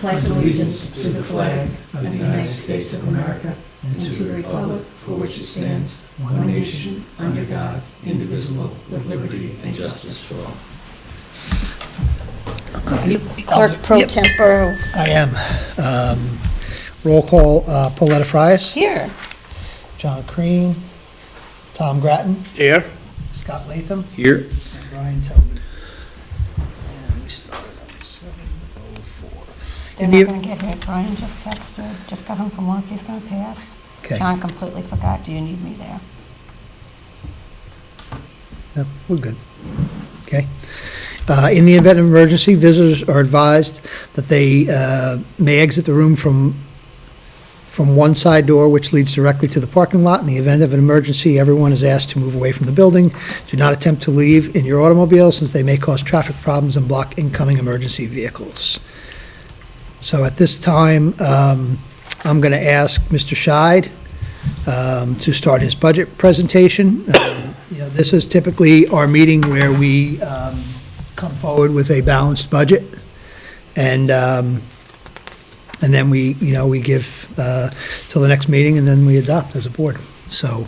pledge allegiance to the flag of the United States of America and to the republic for which it stands, one nation, under God, indivisible, with liberty and justice for all. You Clerk Pro Tempore. I am. Roll call, Pauletta Frias, Here. John Crean, Tom Grattan, Here. Scott Latham, Here. and Brian Tobin. And we started on 7:04. They're not going to get here. Brian just texted, just got home from work, he's going to pass. Okay. John completely forgot, do you need me there? No, we're good. Okay. In the event of emergency, visitors are advised that they may exit the room from one side door, which leads directly to the parking lot. In the event of an emergency, everyone is asked to move away from the building. Do not attempt to leave in your automobile, since they may cause traffic problems and block incoming emergency vehicles. So at this time, I'm going to ask Mr. Scheid to start his budget presentation. This is typically our meeting where we come forward with a balanced budget, and then we give till the next meeting, and then we adopt as a board. So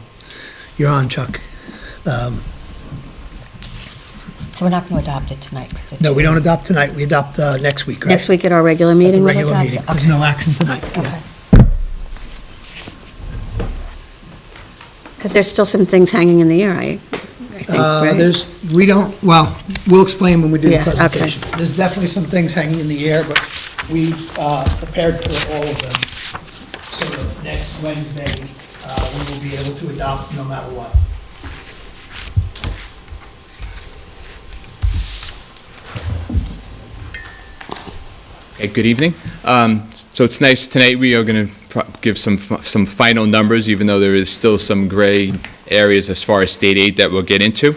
you're on, Chuck. So we're not going to adopt it tonight? No, we don't adopt tonight. We adopt next week, right? Next week at our regular At the meeting? we'll regular adopt meeting. it? There's Okay. no action tonight. Yeah. Okay. Because there's still some things hanging in the air, I think, right? We'll explain when we do the Yeah, okay. presentation. There's definitely some things hanging in the air, but we've prepared for all of them. So that next Wednesday, we will be able to adopt no matter what. Okay, good evening. So it's nice tonight, we are going to give some final numbers, even though there is still some gray areas as far as state aid that we'll get into.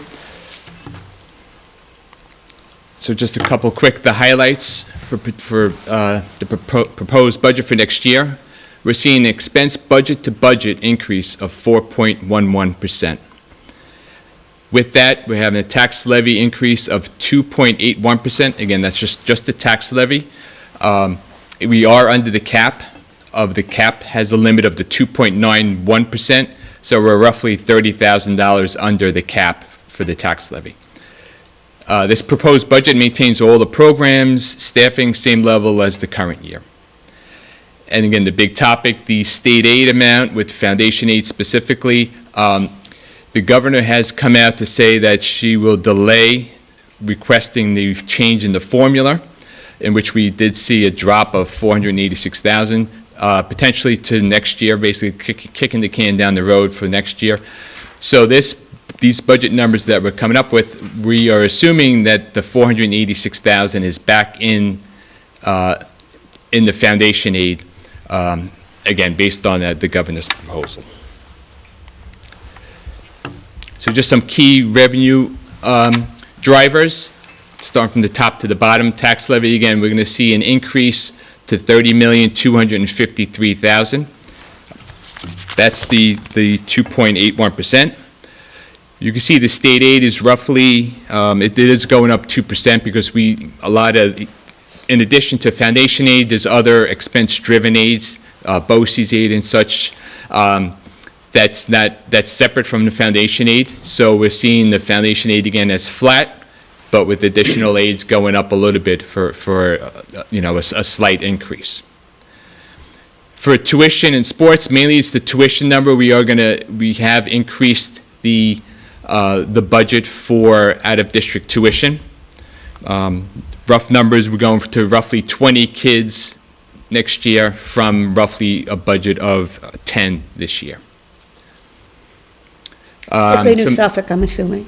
So just a couple quick, the highlights for the proposed budget for next year. We're seeing an expense budget to budget increase of 4.11%. With that, we're having a tax levy increase of 2.81%. Again, that's just the tax levy. We are under the cap. The cap has a limit of the 2.91%, so we're roughly $30,000 under the cap for the tax levy. This proposed budget maintains all the programs, staffing, same level as the current year. And again, the big topic, the state aid amount with foundation aid specifically. The governor has come out to say that she will delay requesting the change in the formula, in which we did see a drop of $486,000, potentially to next year, basically kicking the can down the road for next year. So these budget numbers that we're coming up with, we are assuming that the $486,000 is back in the foundation aid, again, based on the governor's proposal. So just some key revenue drivers. Starting from the top to the bottom, tax levy, again, we're going to see an increase to $30,253,000. That's the 2.81%. You can see the state aid is roughly, it is going up 2% because in addition to foundation aid, there's other expense-driven aids, BOCES aid and such, that's separate from the foundation aid. So we're seeing the foundation aid again as flat, but with additional aids going up a little bit for a slight increase. For tuition and sports, mainly it's the tuition number. We have increased the budget for out-of-district tuition. Rough numbers, we're going to roughly 20 kids next year from roughly a budget of 10 this year. Strictly New Suffolk, I'm assuming.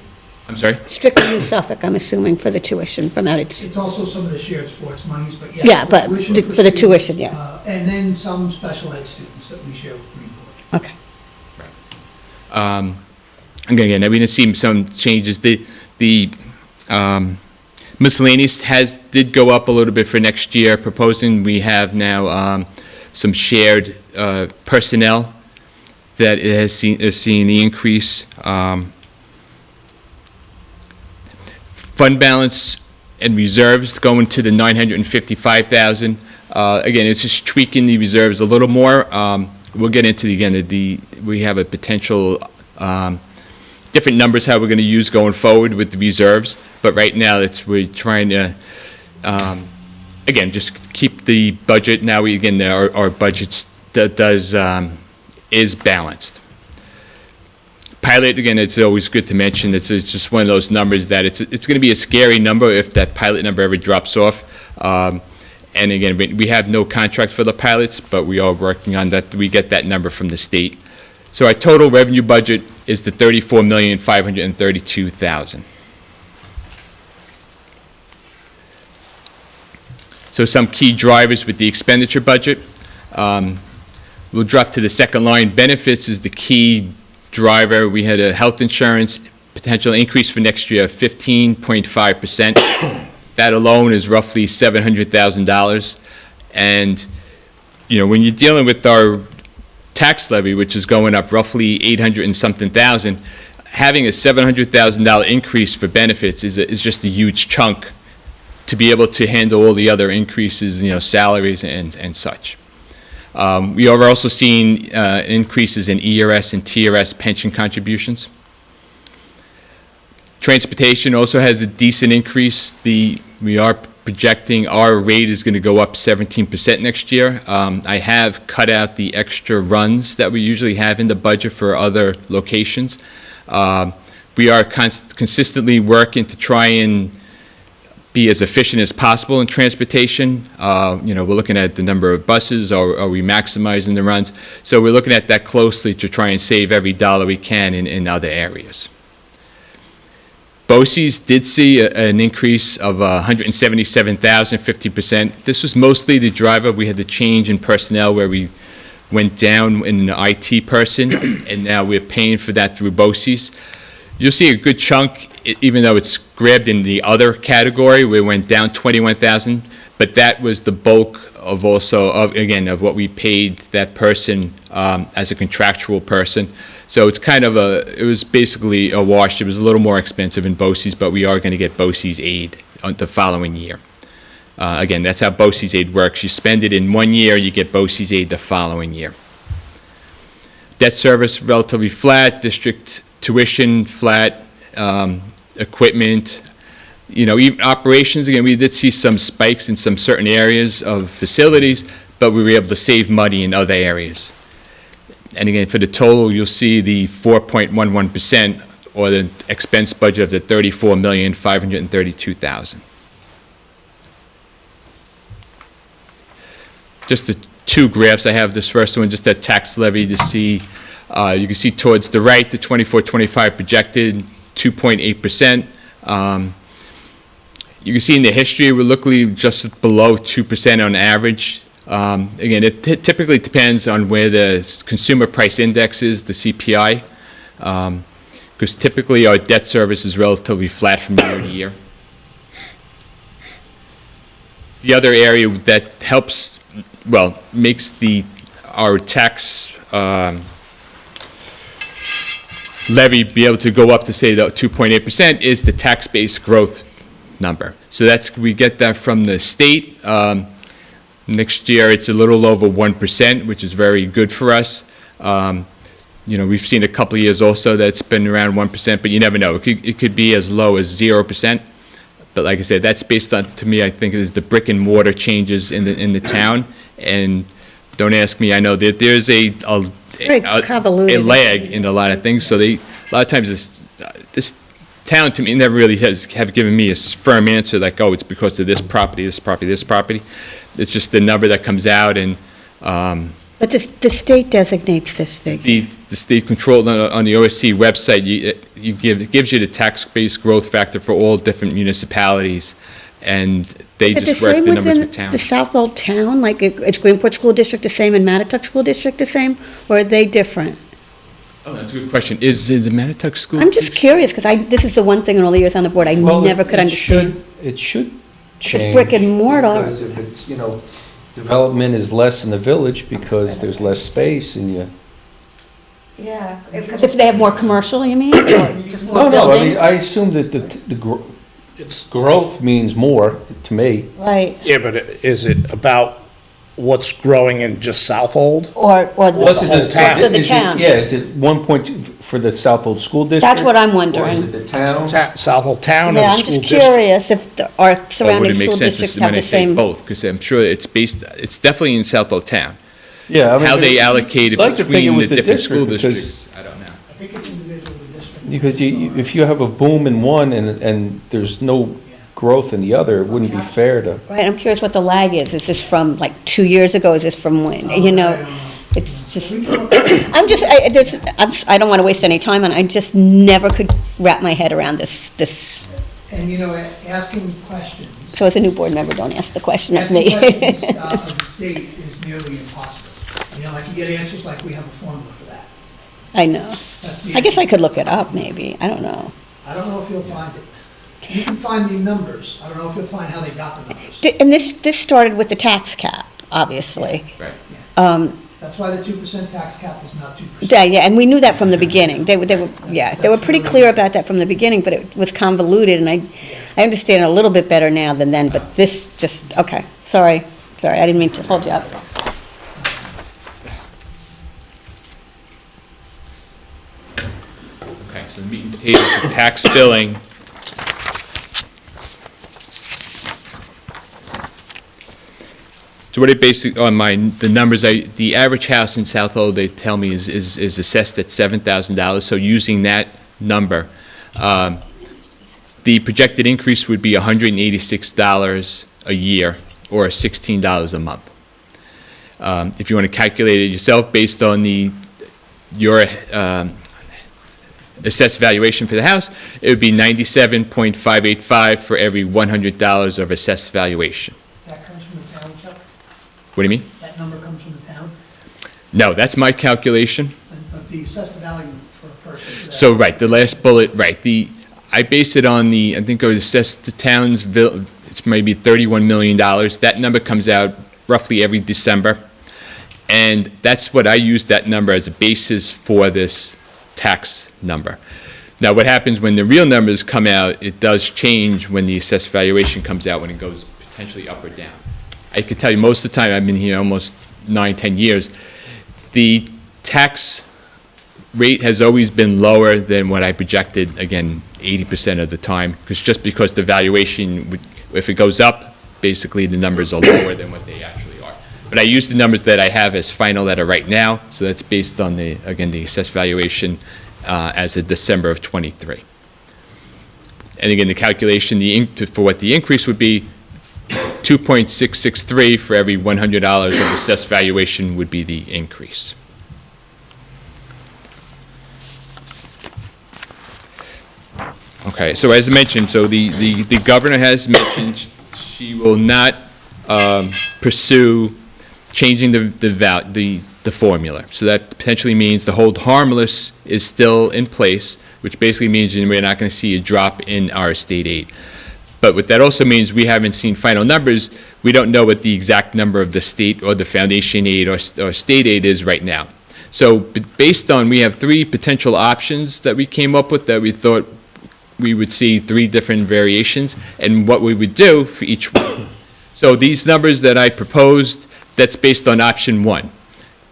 I'm sorry? Strictly New Suffolk, I'm assuming, for the tuition from out of... It's also some of the shared sports monies, but yes. Yeah, but tuition for the students, tuition, yeah. And then some special ed students that we share with Greenport. Okay. Again, we're going to see some changes. The miscellaneous did go up a little bit for next year. Proposing we have now some shared personnel that is seeing the increase. Fund balance and reserves going to the $955,000. Again, it's just tweaking the reserves a little more. We'll get into we have a potential different numbers how we're going to use going forward with the reserves, but right now we're trying to again just keep the budget. Now our budget is balanced. Pilot, again, it's always good to mention, it's just one of those numbers that it's going to be a scary number if that pilot number ever drops off. And again, we have no contract for the pilots, but we are working on that. We get that number from the state. So our total revenue budget is the $34,532,000. So some key drivers with the expenditure budget. We'll drop to the second line. Benefits is the key driver. We had a health insurance potential increase for next year of 15.5%. That alone is roughly $700,000. And, when you're dealing with our tax levy, which is going up roughly 800 and something thousand, having a $700,000 increase for benefits is just a huge chunk to be able to handle all the other increases, salaries and such. We are also seeing increases in ERS and TRS pension contributions. Transportation also has a decent increase. We are projecting our rate is going to go up 17% next year. I have cut out the extra runs that we usually have in the budget for other locations. We are consistently working to try and be as efficient as possible in transportation. We're looking at the number of buses. Are we maximizing the runs? So we're looking at that closely to try and save every dollar we can in other areas. BOCES did see an increase of 177,000, 50%. This was mostly the driver. We had the change in personnel where we went down in an IT person, and now we're paying for that through BOCES. You'll see a good chunk, even though it's grabbed in the other category, we went down 21,000, but that was the bulk of of what we paid that person as a contractual person. So it's it was basically a wash. It was a little more expensive in BOCES, but we are going to get BOCES aid the following year. Again, that's how BOCES aid works. You spend it in 1 year, you get BOCES aid the following year. Debt service relatively flat, district tuition flat, equipment, even operations. Again, we did see some spikes in some certain areas of facilities, but we were able to save money in other areas. And again, for the total, you'll see the 4.11%, or the expense budget of the $34,532,000. Just the two graphs I have. This first one, just that tax levy to see. You can see towards the right, the 24-25 projected 2.8%. You can see in the history, we're looking just below 2% on average. Again, it typically depends on where the consumer price index is, the CPI, because typically our debt service is relatively flat from year to year. The other area that helps, makes our tax levy be able to go up to say the 2.8% is the tax-based growth number. So we get that from the state. Next year, it's a little over 1%, which is very good for us. We've seen a couple of years also that it's been around 1%, but you never know. It could be as low as 0%. But like I said, that's based on, to me, I think, is the brick and mortar changes in the town. And don't ask me, I know that there's a lag in a lot of things. So a lot of times this town, to me, never really have given me a firm answer like, oh, it's because of this property, this property, this property. It's just the number that comes out, and But the state designates this figure. the state controlled on the OSC website. It gives you the tax-based growth factor for all different municipalities, and they just work the numbers with towns. The Southold town, like is Greenport School District the same and Mattituck School District the same, or are they different? Oh, that's a good question. Is the Mattituck School? I'm just curious, because this is the one thing in all the years on the board I never could understand. It should change. Brick and mortar. Because if it's, development is less in the village because there's less space and you. Yeah, because if they have more commercial, you mean, or just more No, I building? mean, I assume that growth means more to me. Right. Yeah, but is it about what's growing in just Southold? Or the What's it, whole town. For the town. Yeah, is it 1.2 for the Southold School District? That's what I'm Or is it wondering. the town? Southold Town or Yeah, the I'm school just district? curious if our Or would surrounding it make school sense districts to- have when I the say same. both? Because I'm sure it's definitely in Southold Town. Yeah, I mean. How they allocate it I'd like to think it between was the the different school district, because- districts, I don't know. I think it's individual to district. Because if you have a boom in one and there's no growth in the other, it wouldn't be fair to. Right, I'm curious what the lag is. Is this from like 2 years ago? Is this from when? You know, it's just, I don't want to waste any time on it. I just never could wrap my head around this. And, you know, asking questions, So as a new board member, don't ask the question at asking me. questions of the state is nearly impossible. You know, like you get answers like we have a formula for that. I know. That's the I guess I answer. could look it up, maybe. I don't know. I don't know if you'll find it. You can find the numbers. I don't know if you'll find how they got the numbers. And this started with the tax cap, obviously. Right. That's why the 2% tax cap is not 2%. Yeah, and we knew that from the beginning. They were pretty clear about that from the beginning, but it was convoluted, and I understand it a little bit better now than then, but this just, okay, sorry, I didn't mean to hold you up. Okay, so the meat and potatoes of tax billing. So what it basically, the numbers, the average house in Southold, they tell me is assessed at $7,000, so using that number, the projected increase would be $186 a year, or $16 a month. If you want to calculate it yourself based on your assessed valuation for the house, it would be $97.585 for every $100 of assessed valuation. That comes from the town, Chuck? What do you mean? That number comes from the town? No, that's my calculation. But the assessed value for a person. So, right, the last bullet, right, I base it on I think I was assessed to Townsville, it's maybe $31 million. That number comes out roughly every December. And that's what I use that number as a basis for this tax number. Now, what happens when the real numbers come out, it does change when the assessed valuation comes out, when it goes potentially up or down. I could tell you most of the time, I've been here almost 9-10 years, the tax rate has always been lower than what I projected, again, 80% of the time, because the valuation, if it goes up, basically the numbers are lower than what they actually are. But I use the numbers that I have as final that are right now, so that's based on the assessed valuation as of December of '23. And again, the calculation, for what the increase would be, 2.663 for every $100 of assessed valuation would be the increase. Okay, so as I mentioned, so the governor has mentioned she will not pursue changing the formula. So that potentially means the hold harmless is still in place, which basically means we're not going to see a drop in our state aid. But what that also means, we haven't seen final numbers. We don't know what the exact number of the state or the foundation aid or state aid is right now. So based on, we have 3 potential options that we came up with that we thought we would see 3 different variations and what we would do for each one. So these numbers that I proposed, that's based on option 1,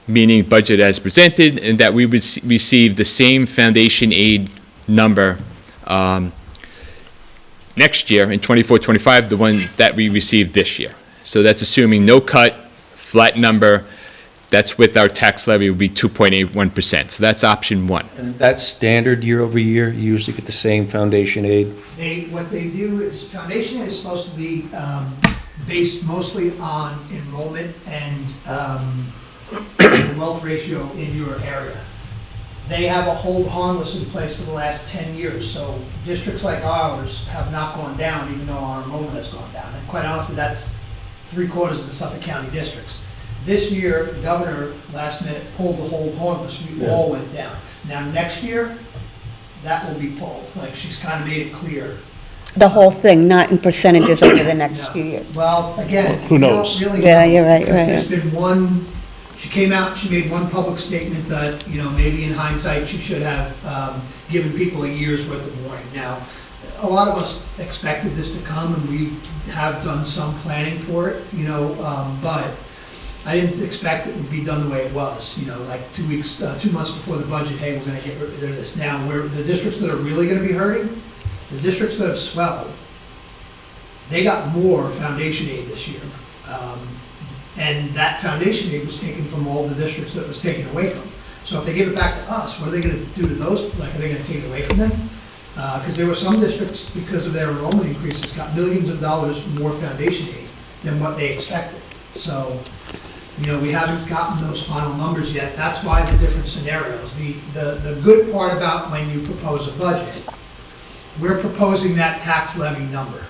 meaning budget as presented, and that we would receive the same foundation aid number next year in 24-25, the one that we received this year. So that's assuming no cut, flat number. That's with our tax levy would be 2.81%. So that's option 1. And that's standard year over year? You usually get the same foundation aid? What they do is, foundation is supposed to be based mostly on enrollment and the wealth ratio in your area. They have a hold harmless in place for the last 10 years, so districts like ours have not gone down, even though our enrollment has gone down. And quite honestly, that's 3/4 of the Suffolk County districts. This year, the governor, last minute, pulled the hold harmless, we all went down. Now, next year, that will be pulled, like, she's kind of made it clear. The whole thing, not in percentages over the next No. few years. Well, again, Who we don't knows? really Yeah, know, you're right, because right. There's been one, she came out, she made one public statement that, you know, maybe in hindsight, she should have given people a year's worth of warning. Now, a lot of us expected this to come, and we have done some planning for it, you know, but I didn't expect it would be done the way it was, you know, like 2 months before the budget, hey, we're gonna get rid of this. Now, where the districts that are really gonna be hurting, the districts that have swelled, they got more foundation aid this year. And that foundation aid was taken from all the districts that it was taken away from. So if they give it back to us, what are they gonna do to those? Like, are they gonna take it away from them? Because there were some districts, because of their enrollment increases, got millions of dollars more foundation aid than what they expected. So, you know, we haven't gotten those final numbers yet. That's why the different scenarios. The good part about when you propose a budget, we're proposing that tax levy number.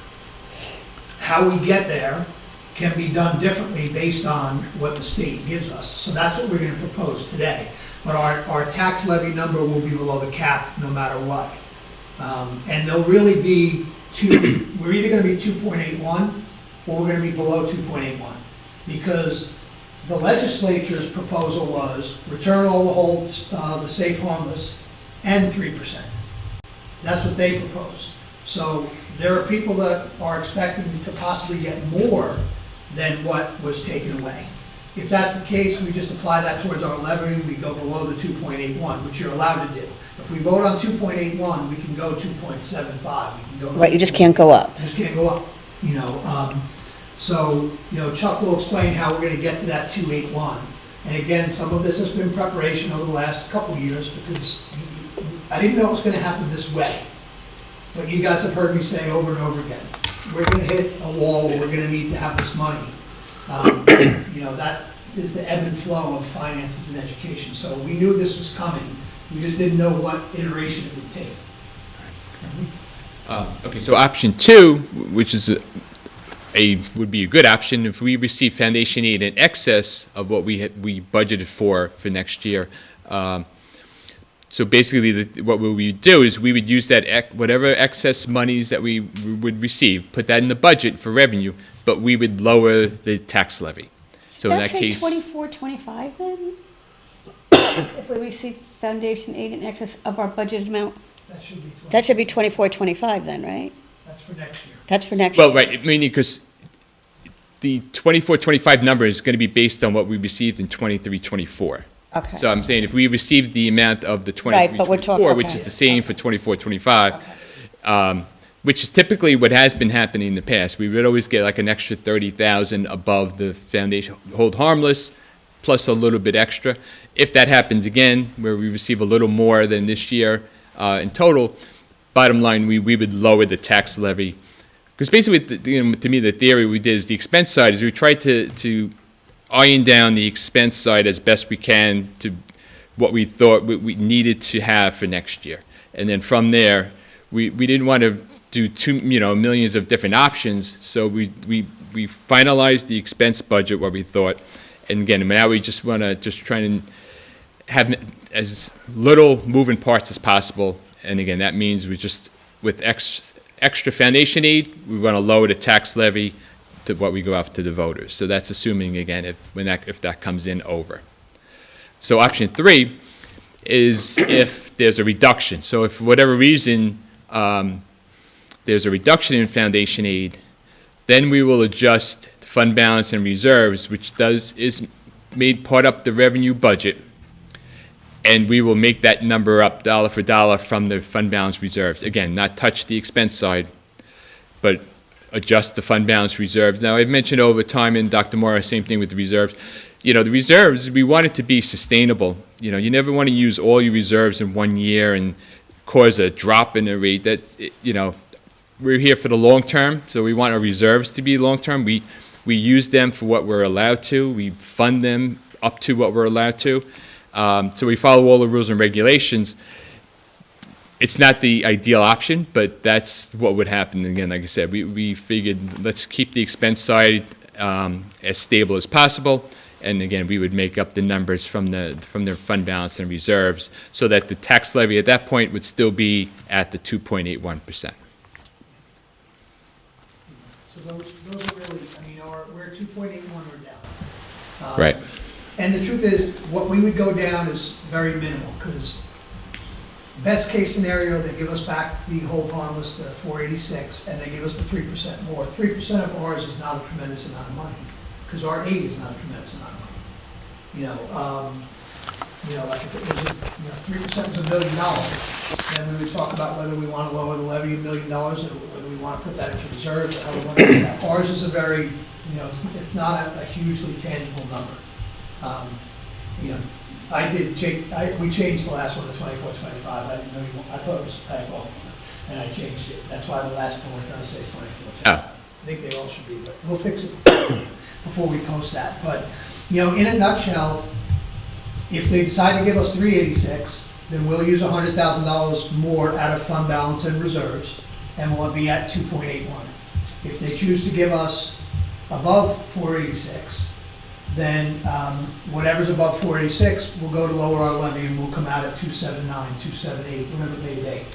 How we get there can be done differently based on what the state gives us. So that's what we're gonna propose today. But our tax levy number will be below the cap no matter what. And they'll really be we're either gonna be 2.81 or we're gonna be below 2.81. Because the legislature's proposal was return all the holds, the safe harmless, and 3%. That's what they proposed. So there are people that are expecting to possibly get more than what was taken away. If that's the case, we just apply that towards our levy, we go below the 2.81, which you're allowed to do. If we vote on 2.81, we can go 2.75. We can go. Right, you just can't go up. Just can't go up, you know. So, you know, Chuck will explain how we're gonna get to that 281. And again, some of this has been preparation over the last couple of years because I didn't know it was gonna happen this way. But you guys have heard me say over and over again, we're gonna hit a wall, we're gonna need to have this money. You know, that is the ebb and flow of finances and education. So we knew this was coming, we just didn't know what iteration it would take. Okay, so option 2, which is would be a good option if we receive foundation aid in excess of what we budgeted for next year. So basically, what we would do is we would use that whatever excess monies that we would receive, put that in the budget for revenue, but we would lower the tax levy. So in that case, 24, 25 then? If we receive foundation aid in excess of our budgeted amount? That should be 20. That should be 24, 25 then, right? That's for next year. That's for next year. well, right, I mean, because the 24-25 number is going to be based on what we received in 23-24. Okay. So I'm saying if we received the amount of the Right, but we're 23-24, which okay. is the same for 24-25, which is typically what has been happening in the past. We would always get like an extra 30,000 above the foundation hold harmless, plus a little bit extra. If that happens again, where we receive a little more than this year in total, bottom line, we would lower the tax levy. Because basically, to me, the theory we did is the expense side is we tried to iron down the expense side as best we can to what we thought we needed to have for next year. And then from there, we didn't want to do millions of different options, so we finalized the expense budget, what we thought. And again, now we just want to try and have as little moving parts as possible. And again, that means we just, with extra foundation aid, we want to lower the tax levy to what we go out to the voters. So that's assuming, again, if that comes in over. So option 3 is if there's a reduction. So if for whatever reason there's a reduction in foundation aid, then we will adjust the fund balance and reserves, which is made part of the revenue budget, and we will make that number up dollar for dollar from the fund balance reserves. Again, not touch the expense side, but adjust the fund balance reserves. Now, I've mentioned over time, and Dr. Morris, same thing with the reserves. The reserves, we want it to be sustainable. You never want to use all your reserves in 1 year and cause a drop in the rate. We're here for the long term, so we want our reserves to be long term. We use them for what we're allowed to. We fund them up to what we're allowed to. So we follow all the rules and regulations. It's not the ideal option, but that's what would happen. Again, like I said, we figured let's keep the expense side as stable as possible. And again, we would make up the numbers from the fund balance and reserves so that the tax levy at that point would still be at the 2.81%. So those are really, we're 2.81 or down. Right. And the truth is, what we would go down is very minimal, because best case scenario, they give us back the hold harmless, the 486, and they give us the 3% more. 3% of ours is not a tremendous amount of money, because our aid is not a tremendous amount of money. Like if it was, 3% was $1 million, then we would talk about whether we want to lower the levy $1 million, or whether we want to put that into reserves, or how we want to do that. Ours is a very, it's not a hugely tangible number. We changed the last one to 24, 25. I didn't know I thought it was a typo, and I changed it. That's why the last bullet does say 24. Oh. I think they all should be, but we'll fix it before we post that. But, in a nutshell, if they decide to give us 386, then we'll use $100,000 more out of fund balance and reserves, and we'll be at 2.81. If they choose to give us above 486, then whatever's above 486 will go to lower our levy, and we'll come out at 279, 278, whatever it may be.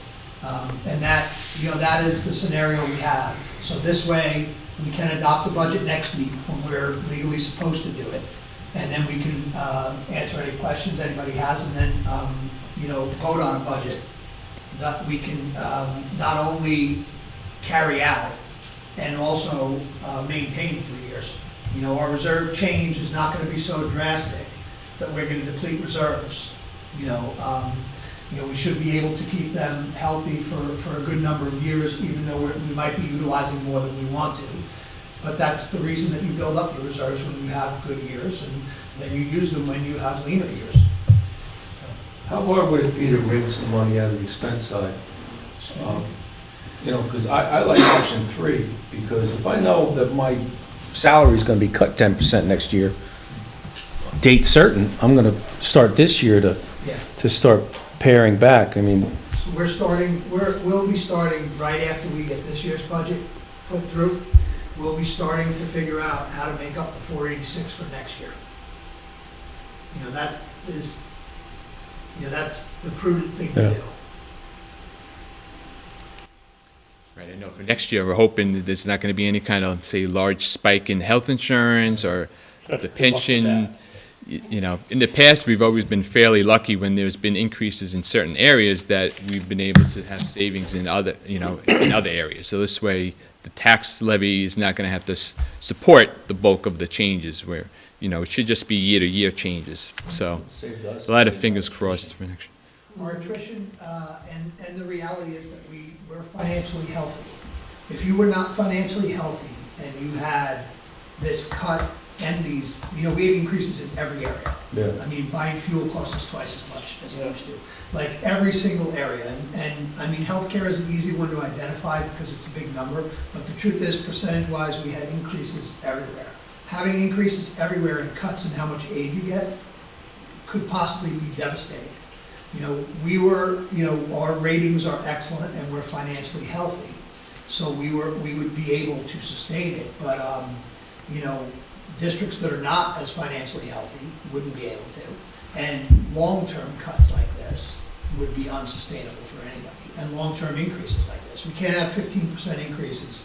And that, that is the scenario we have. So this way, we can adopt the budget next week when we're legally supposed to do it. And then we can answer any questions anybody has, and then, vote on a budget that we can not only carry out and also maintain for years. Our reserve change is not going to be so drastic that we're going to deplete reserves. We should be able to keep them healthy for a good number of years, even though we might be utilizing more than we want to. But that's the reason that you build up your reserves when you have good years, and then you use them when you have leaner years. How hard would it be to wring some money out of the expense side? Because I like option 3, because if I know that my salary's gonna be cut 10% next year, date certain, I'm gonna start this year to start paring back. I mean, So we'll be starting right after we get this year's budget put through. We'll be starting to figure out how to make up the 486 for next year. That's the prudent thing to Yeah. do. Right, I know for next year, we're hoping that there's not going to be any kind of, say, large spike in health insurance or the pension. In the past, we've always been fairly lucky when there's been increases in certain areas that we've been able to have savings in other, in other areas. So this way, the tax levy is not going to have to support the bulk of the changes where, it should just be year-to-year changes. So a lot of fingers crossed for next year. Our attrition, and the reality is that we're financially healthy. If you were not financially healthy and you had this cut entities, we have increases in every area. Yeah. I mean, buying fuel costs us twice as much as it used to. Like every single area. And I mean, healthcare is an easy one to identify because it's a big number, but the truth is, percentage-wise, we had increases everywhere. Having increases everywhere and cuts in how much aid you get could possibly be devastating. Our ratings are excellent and we're financially healthy, so we would be able to sustain it. But districts that are not as financially healthy wouldn't be able to, and long-term cuts like this would be unsustainable for anybody. And long-term increases like this, we can't have 15% increases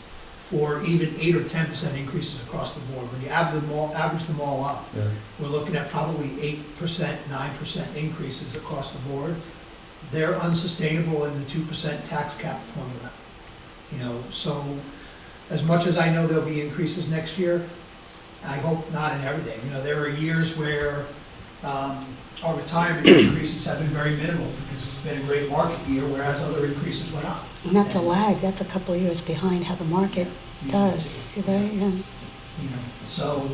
or even 8 or 10% increases across the board. When you average them all up, Yeah. we're looking at probably 8%, 9% increases across the board. They're unsustainable in the 2% tax cap formula. So as much as I know there'll be increases next year, I hope not in everything. There are years where our retirement increases have been very minimal because it's been a great market year, whereas other increases went up. And that's a lag, that's a couple of years behind how the market does, right? Yeah. So,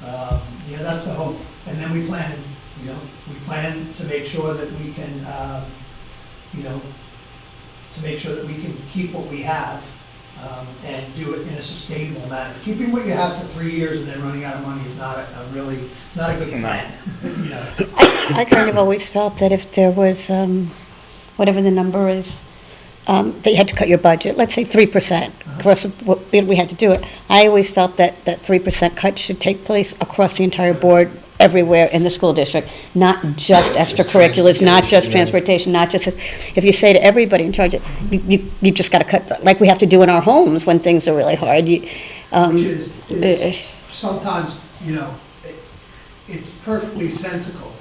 that's the hope. And then we plan to make sure that we can, to make sure that we can keep what we have and do it in a sustainable manner. Keeping what you have for 3 years and then running out of money is not it's not a good plan. I kind of always felt that if there was, whatever the number is, that you had to cut your budget, let's say 3%, across, we had to do it. I always felt that 3% cut should take place across the entire board, everywhere in the school district, not just extracurriculars, not just transportation, not just, if you say to everybody in charge, you just got to cut, like we have to do in our homes when things are really hard. Which is sometimes, it's perfectly sensical,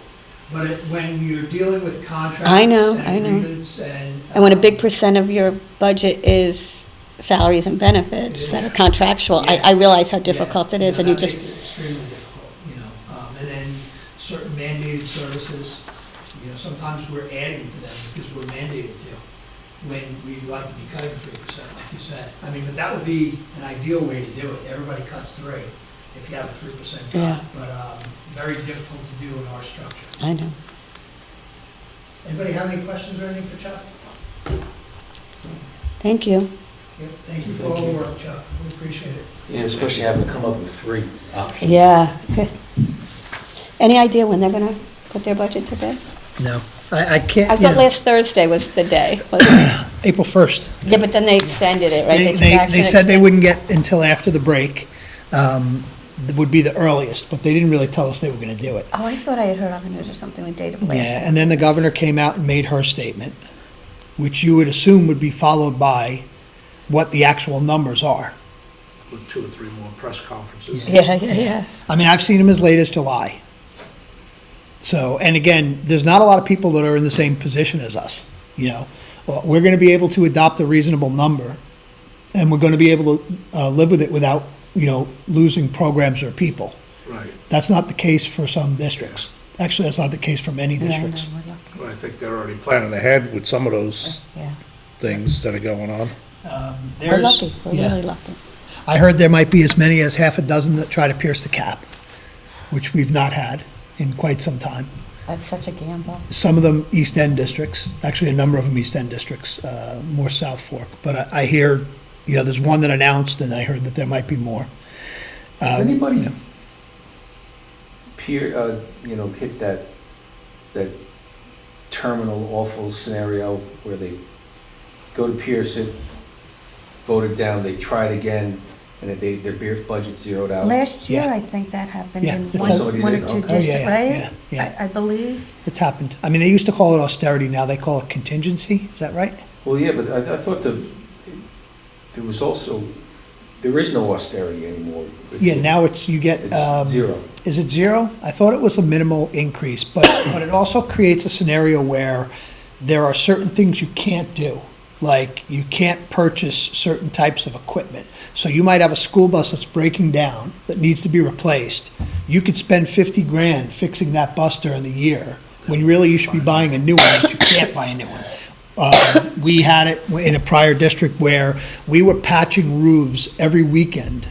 but when you're dealing with contracts and agreements And when a big percent of your budget is salaries and benefits that are contractual, I realize how difficult it is, and you that makes just, it extremely difficult, and then services, sometimes we're adding to them because we're mandated to, when we'd like to be cutting 3%, like you said. I mean, but that would be an ideal way to do it. Everybody cuts 3 if you have a 3% cut. Yeah. But very difficult to do in our structure. I know. Anybody have any questions or anything for Chuck? Thank you. Yep, thank you for all the work, Chuck. We appreciate it. Yeah, especially having to come up with 3 options. Yeah. Any idea when they're gonna put their budget to bed? No, I can't, I thought last Thursday was the day. April 1st. Yeah, but then they extended it, right? They, took they, action they said they extend- wouldn't get until after the break, would be the earliest, but they didn't really tell us they were gonna do it. Oh, I thought I had heard on the news or something, the data plan. Yeah, and then the governor came out and made her statement, which you would assume would be followed by what the actual numbers are. With 2 or 3 more press conferences. Yeah. I mean, I've seen them as late as July. So, and again, there's not a lot of people that are in the same position as us, Well, we're gonna be able to adopt a reasonable number, and we're gonna be able to, live with it without, losing programs or people. Right. That's not the case for some districts. Actually, that's not the case for many Yeah, I know, districts. we're lucky. Well, I think they're already planning ahead with some of those Yeah. things that are going on. We're There's- lucky, we're yeah. really lucky. I heard there might be as many as half a dozen that try to pierce the cap, which we've not had in quite some time. That's such a gamble. Some of them East End districts, actually a number of them East End districts, more South Fork. But I hear, there's one that announced, and I heard that there might be more. Does anybody hit that terminal awful scenario where they go to pierce it, vote it down, they try it again, and their beer budget's zeroed out? Last year, Yeah. I think that happened Yeah, in it's one somebody or did, two okay. Oh, yeah, districts, yeah, right? yeah. I believe. It's happened. I mean, they used to call it austerity, now they call it contingency, is that right? Well, yeah, but I thought there is no austerity anymore. Yeah, now you get. It's 0. Is it 0? I thought it was a minimal increase, but it also creates a scenario where there are certain things you can't do. Like, you can't purchase certain types of equipment. So you might have a school bus that's breaking down, that needs to be replaced. You could spend 50 grand fixing that bus during the year, when really you should be buying a new one, but you can't buy a new one. We had it in a prior district where we were patching roofs every weekend,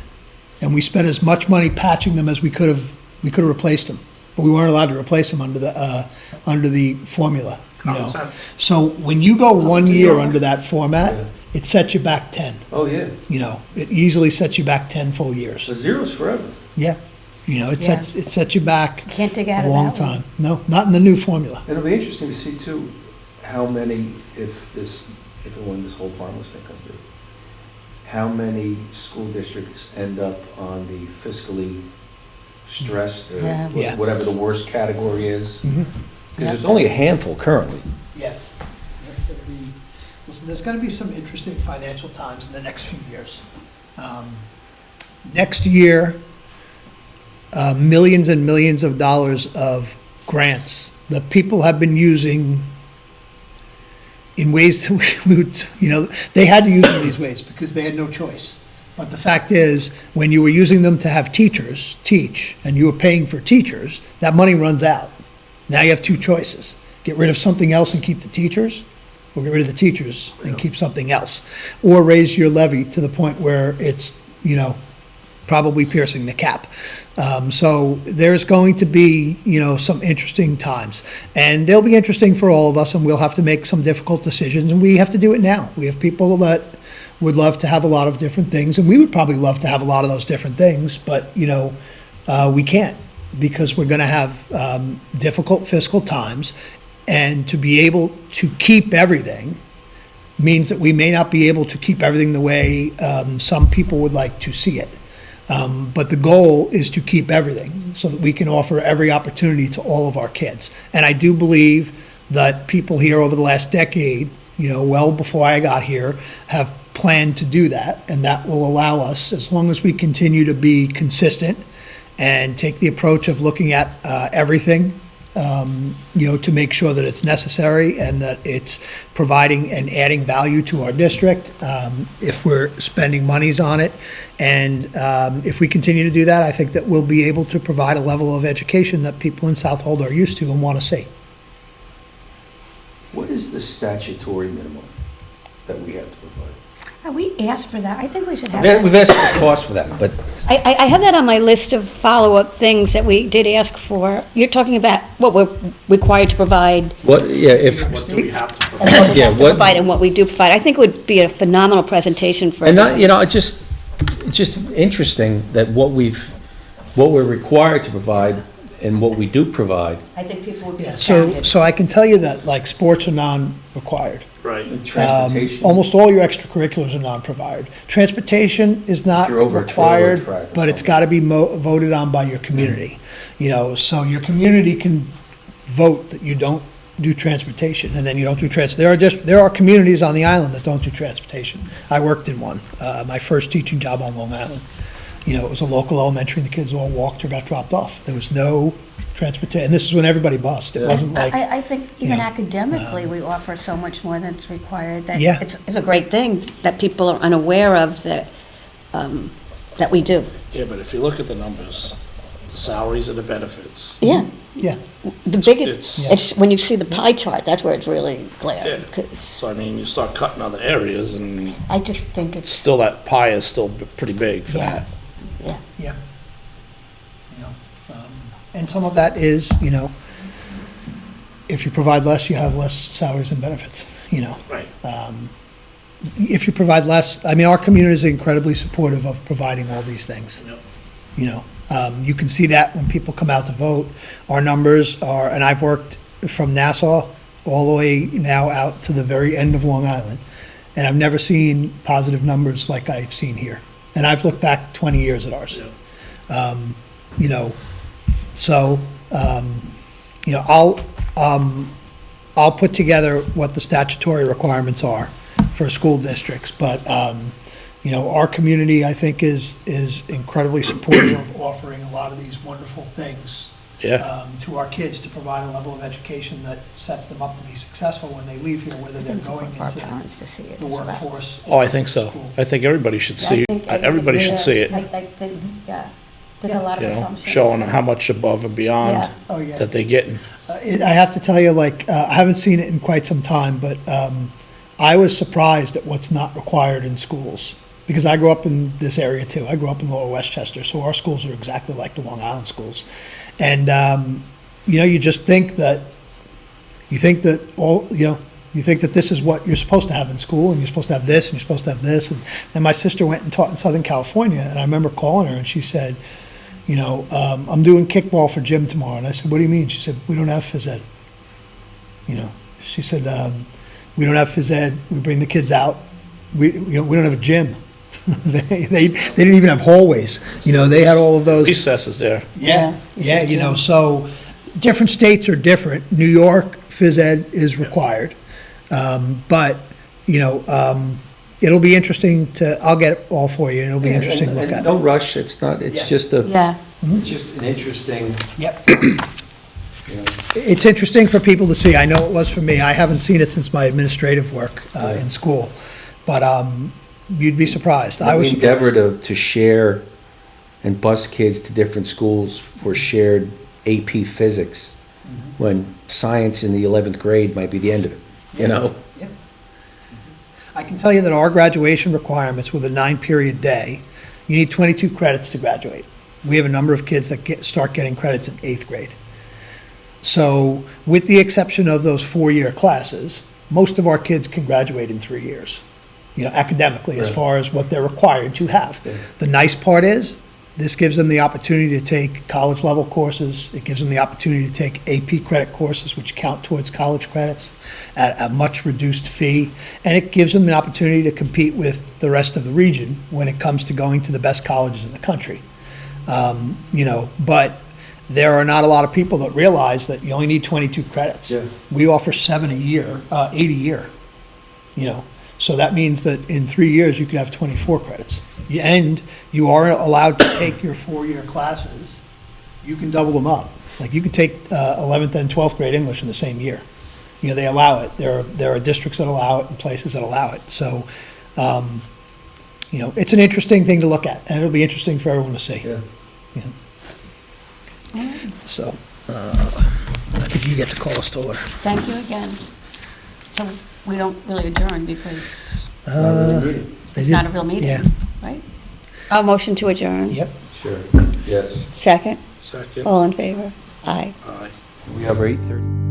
and we spent as much money patching them as we could have replaced them, but we weren't allowed to replace them under the formula. Common sense. So when you go 1 year under that format, Yeah. it sets you back 10. Oh, yeah. It easily sets you back 10 full years. The 0's forever. Yeah, it sets you back Can't dig out a of long that one. time. No, not in the new formula. And it'll be interesting to see too, how many, if and when this whole harmless thing comes through, how many school districts end up on the fiscally stressed, or Yeah. Yeah. whatever the worst category is. Mhm. Because there's only a handful currently. Yeah. Listen, there's going to be some interesting financial times in the next few years. Next year, millions and millions of dollars of grants that people have been using in ways that we would, they had to use them in these ways because they had no choice. But the fact is, when you were using them to have teachers teach, and you were paying for teachers, that money runs out. Now you have 2 choices: get rid of something else and keep the teachers, or get rid of the teachers and keep something else. Or raise your levy to the point where it's, probably piercing the cap. So there's going to be, some interesting times. And they'll be interesting for all of us, and we'll have to make some difficult decisions, and we have to do it now. We have people that would love to have a lot of different things, and we would probably love to have a lot of those different things, but, we can't, because we're gonna have difficult fiscal times, and to be able to keep everything means that we may not be able to keep everything the way some people would like to see it. But the goal is to keep everything, so that we can offer every opportunity to all of our kids. And I do believe that people here over the last decade, well before I got here, have planned to do that, and that will allow us, as long as we continue to be consistent and take the approach of looking at everything to make sure that it's necessary and that it's providing and adding value to our district, if we're spending monies on it. And if we continue to do that, I think that we'll be able to provide a level of education that people in Southold are used to and want to see. What is the statutory minimum that we have to provide? We asked for that. I think we should have Yeah, that. we've asked for the cost for that, but I have that on my list of follow-up things that we did ask for. You're talking about what we're required to provide, what, yeah, if, What do we have to and provide? what we Yeah, have to what- provide and what we do provide. I think it would be a phenomenal presentation for and not, everybody. it's just interesting that what we're required to provide and what we do provide. I think people would be So, astounded. so I can tell you that, like, sports are non-required. Right. Transportation. Almost all your extracurriculars are non-provided. Transportation is not If you're over a trailer required, track or but it's something. got to be voted on by your community. So your community can vote that you don't do transportation, and then you don't do there are communities on the island that don't do transportation. I worked in one, my first teaching job on Long Island. It was a local elementary, and the kids all walked or got dropped off. There was no transportation, and this is when everybody bused. It wasn't like, I think even know, academically, we offer so much more than it's required, that Yeah. it's a great thing that people are unaware of that we do. Yeah, but if you look at the numbers, the salaries and the benefits, Yeah. yeah, The biggest, It's- it's, when you see the pie chart, that's where it's really glaring. Yeah. 'Cause so I mean, you start cutting other areas and I just think it's, still that pie is still pretty big for Yeah. that. yeah. yeah. And some of that is, if you provide less, you have less salaries and benefits, Right. If you provide less, our community is incredibly supportive of providing all these things. Yep. You can see that when people come out to vote. Our numbers are, and I've worked from Nassau all the way now out to the very end of Long Island, and I've never seen positive numbers like I've seen here. And I've looked back 20 years at ours. Yep. So, I'll put together what the statutory requirements are for school districts, but, our community, I think, is incredibly supportive of offering a lot of these wonderful things Yeah. to our kids to provide a level of education that sets them up to be successful when they leave here, whether they're going For our into parents to see it the as well. workforce. Oh, I think so. School. I think everybody should see, everybody should see it, Yeah, there's a lot of assumptions. showing how much above and beyond Yeah. Oh, yeah. that they're getting. I have to tell you, I haven't seen it in quite some time, but I was surprised at what's not required in schools. Because I grew up in this area too. I grew up in Lower Westchester, so our schools are exactly like the Long Island schools. And, you just think that, you think that this is what you're supposed to have in school, and you're supposed to have this, and you're supposed to have this. And then my sister went and taught in Southern California, and I remember calling her, and she said, I'm doing kickball for gym tomorrow. And I said, what do you mean? She said, we don't have phys ed. She said, we don't have phys ed. We bring the kids out. We don't have a gym. They didn't even have hallways. They had all of those. Recesses there. Yeah, so different states are different. New York, phys ed is required. But, it'll be interesting I'll get it all for you, and it'll be interesting to look And at. no rush, it's not, it's just Yeah, it's just an interesting, Yep. It's interesting for people to see. I know it was for me. I haven't seen it since my administrative work in school. But you'd be surprised. I we was endeavor surprised. to share and bus kids to different schools for shared AP physics, when science in the 11th grade might be the end of it, Yeah. I can tell you that our graduation requirements with a 9-period day, you need 22 credits to graduate. We have a number of kids that start getting credits in 8th grade. So with the exception of those 4-year classes, most of our kids can graduate in 3 years, academically, as Right. far as what they're required to have. Yeah. The nice part is, this gives them the opportunity to take college-level courses. It gives them the opportunity to take AP credit courses, which count towards college credits at a much reduced fee. And it gives them the opportunity to compete with the rest of the region when it comes to going to the best colleges in the country. But there are not a lot of people that realize that you only need 22 credits. Yeah. We offer 8 a year, So that means that in 3 years, you could have 24 credits. And you are allowed to take your 4-year classes. You can double them up. Like, you can take 11th and 12th grade English in the same year. You know, they allow it. There are districts that allow it and places that allow it. So, you know, it's an interesting thing to look at, and it'll be interesting for everyone to see. Yeah. You know. So, I think you get to call us to order. Thank you again. So we don't really adjourn because They it's did- not a real meeting, Yeah, right? A motion to adjourn. yep. Sure, yes. Second, Second. all in favor? Aye. Aye. We have our 8:30.